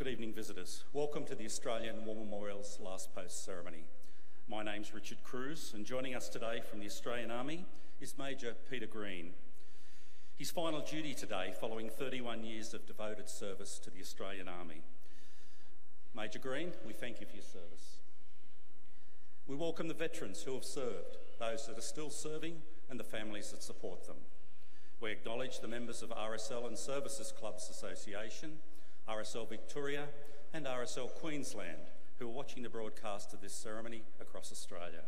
Good evening, visitors. Welcome to the Australian War Memorial's Last Post ceremony. My name's Richard Cruz, and joining us today from the Australian Army is Major Peter Green. His final duty today following 31 years of devoted service to the Australian Army. Major Green, we thank you for your service. We welcome the veterans who have served, those that are still serving, and the families that support them. We acknowledge the members of RSL Services Clubs Association, RSL Victoria and RSL Queensland who are watching the broadcast of this ceremony across Australia.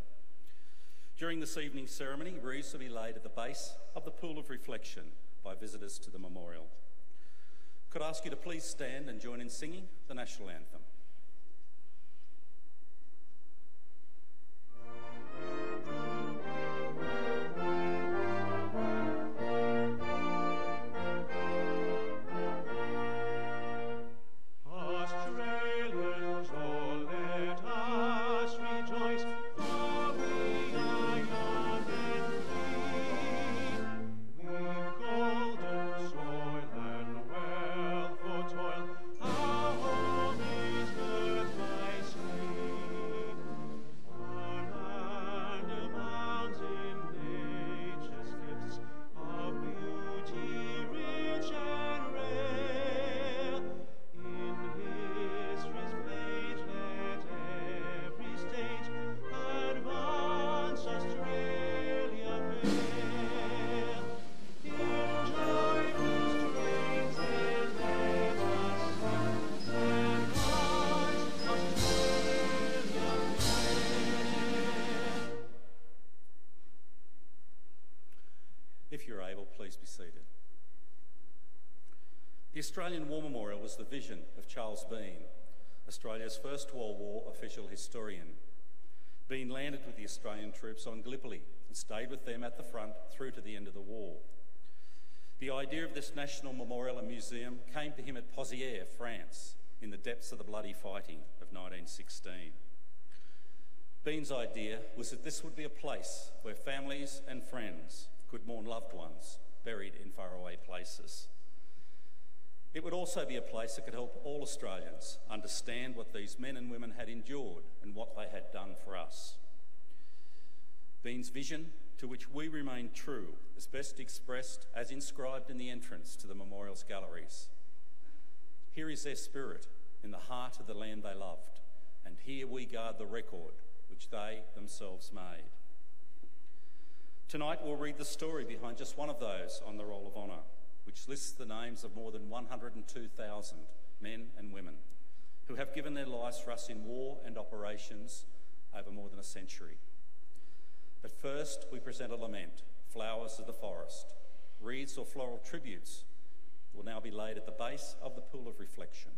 During this evening's ceremony, wreaths will be laid at the base of the pool of reflection by visitors to the memorial. Could I ask you to please stand and join in singing the National Anthem. If you're able, please be seated. The Australian War Memorial was the vision of Charles Bean, Australia's First World War official historian. Bean landed with the Australian troops on Gallipoli and stayed with them at the front through to the end of the war. The idea of this national memorial and museum came to him at Pozières, France, in the depths of the bloody fighting of 1916. Bean's idea was that this would be a place where families and friends could mourn loved ones buried in faraway places. It would also be a place that could help all Australians understand what these men and women had endured and what they had done for us. Bean's vision, to which we remain true, is best expressed as inscribed in the entrance to the memorial's galleries. Here is their spirit in the heart of the land they loved, and here we guard the record which they themselves made. Tonight we'll read the story behind just one of those on the Roll of Honour, which lists the names of more than 102,000 men and women who have given their lives for us in war and operations over more than a century. But first we present a lament, Flowers of the Forest. Wreaths or floral tributes will now be laid at the base of the pool of reflection.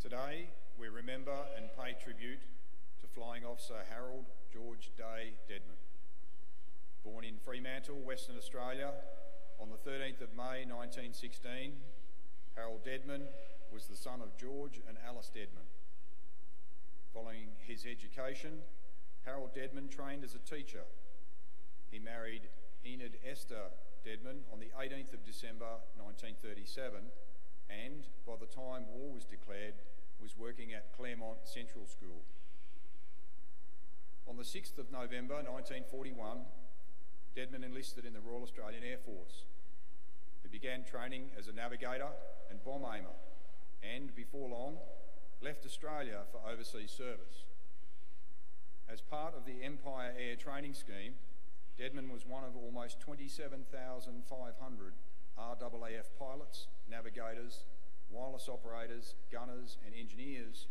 Today, we remember and pay tribute to Flying Officer Harold George Day Dedman. Born in Fremantle, Western Australia, on the 13th of May 1916, Harold Dedman was the son of George and Alice Dedman. Following his education, Harold Dedman trained as a teacher he married Enid Esther Dedman on the 18th of December 1937, and by the time war was declared, was working at Claremont Central School. On the 6th of November 1941, Dedman enlisted in the Royal Australian Air Force. He began training as a navigator and bomb aimer, and before long, left Australia for overseas service. As part of the Empire Air Training Scheme, Dedman was one of almost 27,500 RAAF pilots, navigators, wireless operators, gunners and engineers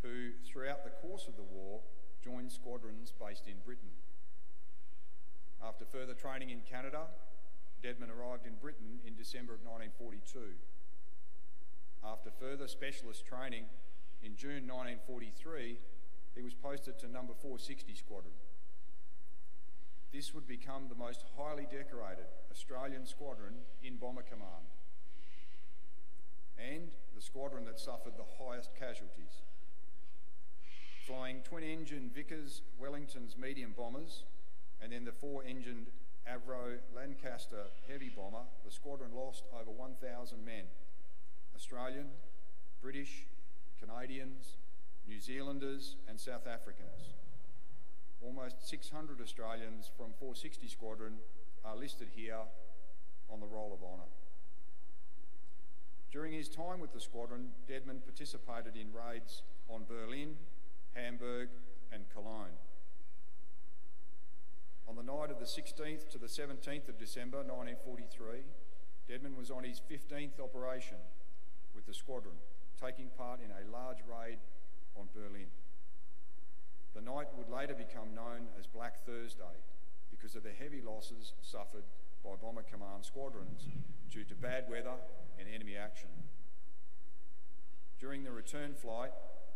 who, throughout the course of the war, joined squadrons based in Britain. After further training in Canada, Dedman arrived in Britain in December of 1942. After further specialist training, in June 1943, he was posted to number 460 Squadron. This would become the most highly decorated Australian squadron in Bomber Command, and the squadron that suffered the highest casualties. Flying twin-engine Vickers Wellington's medium bombers and then the four-engined Avro Lancaster heavy bomber, the squadron lost over 1,000 men, Australian, British, Canadians, New Zealanders and South Africans. Almost 600 Australians from 460 Squadron are listed here on the Roll of Honour. During his time with the squadron, Dedman participated in raids on Berlin, Hamburg and Cologne. On the night of the 16th to the 17th of December 1943, Dedman was on his 15th operation with the squadron, taking part in a large raid on Berlin. The night would later become known as Black Thursday because of the heavy losses suffered by Bomber Command squadrons due to bad weather and enemy action. During the return flight,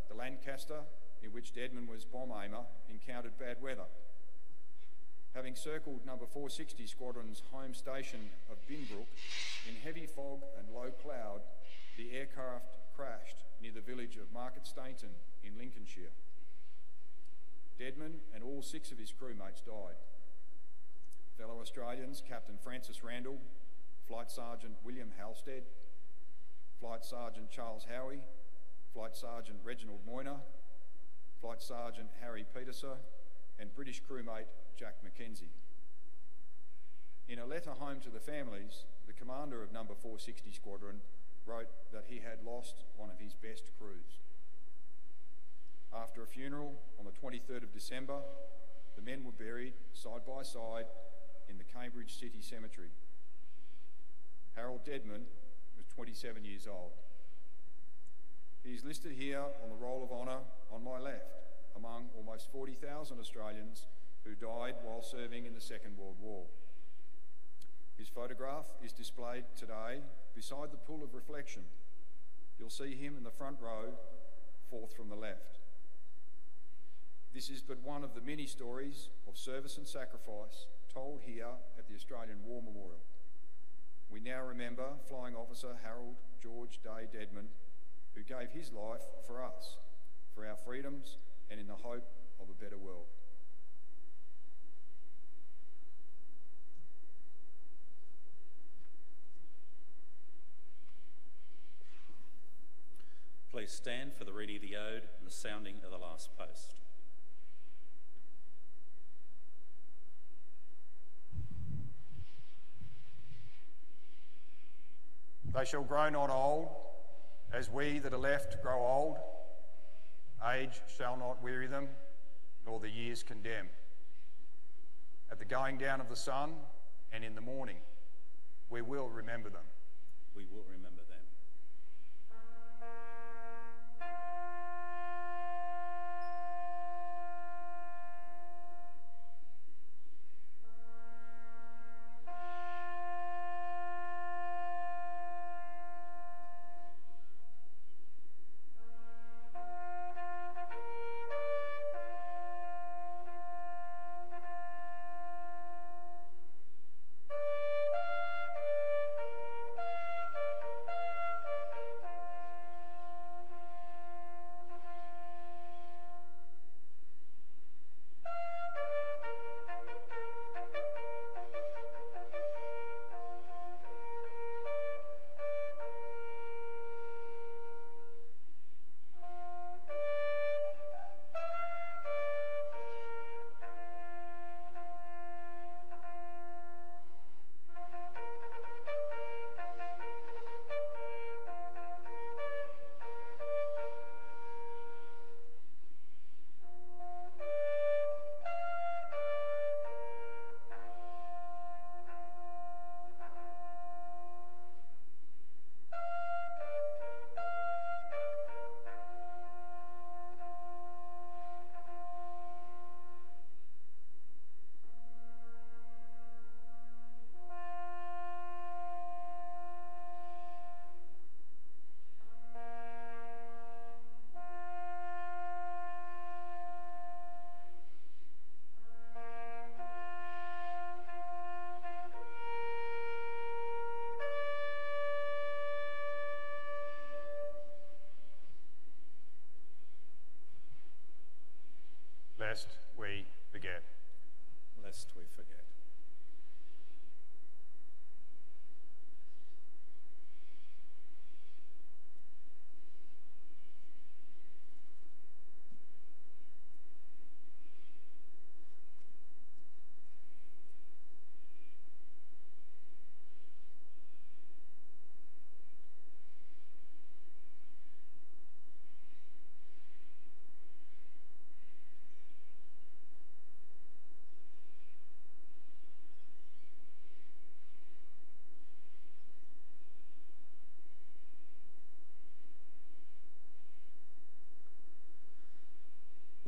the Lancaster, in which Dedman was bomb aimer, encountered bad weather. Having circled number 460 Squadron's home station of Binbrook, in heavy fog and low cloud, the aircraft crashed near the village of Market Stainton in Lincolnshire. Dedman and all 6 of his crewmates died. Fellow Australians Captain Francis Randall, Flight Sergeant William Halstead, Flight Sergeant Charles Howie, Flight Sergeant Reginald Moyner, Flight Sergeant Harry Peterser, and British crewmate Jack Mackenzie. In a letter home to the families, the commander of number 460 Squadron wrote that he had lost one of his best crews. After a funeral on the 23rd of December, the men were buried side by side in the Cambridge City Cemetery. Harold Dedman was 27 years old. He is listed here on the Roll of Honour on my left, among almost 40,000 Australians who died while serving in the Second World War. His photograph is displayed today beside the pool of reflection. You'll see him in the front row, 4th from the left. This is but one of the many stories of service and sacrifice told here at the Australian War Memorial. We now remember Flying Officer Harold George Day Dedman, who gave his life for us, for our freedoms and in the hope of a better world. Please stand for the reading of the ode and the sounding of the last post. They shall grow not old, as we that are left grow old. Age shall not weary them, nor the years condemn. At the going down of the sun and in the morning, we will remember them. We will remember them. lest we forget. Lest we forget.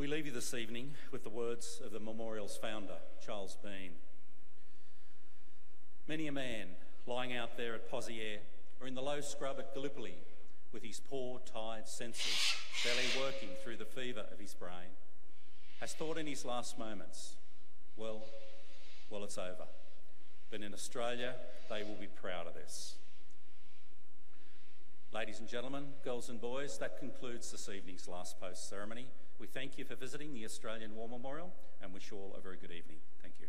We leave you this evening with the words of the memorial's founder, Charles Bean. Many a man lying out there at Poziere or in the low scrub at Gallipoli with his poor, tired senses barely working through the fever of his brain has thought in his last moments, well, it's over. But in Australia, they will be proud of this. Ladies and gentlemen, girls and boys, that concludes this evening's last post ceremony. We thank you for visiting the Australian War Memorial and wish you all a very good evening. Thank you.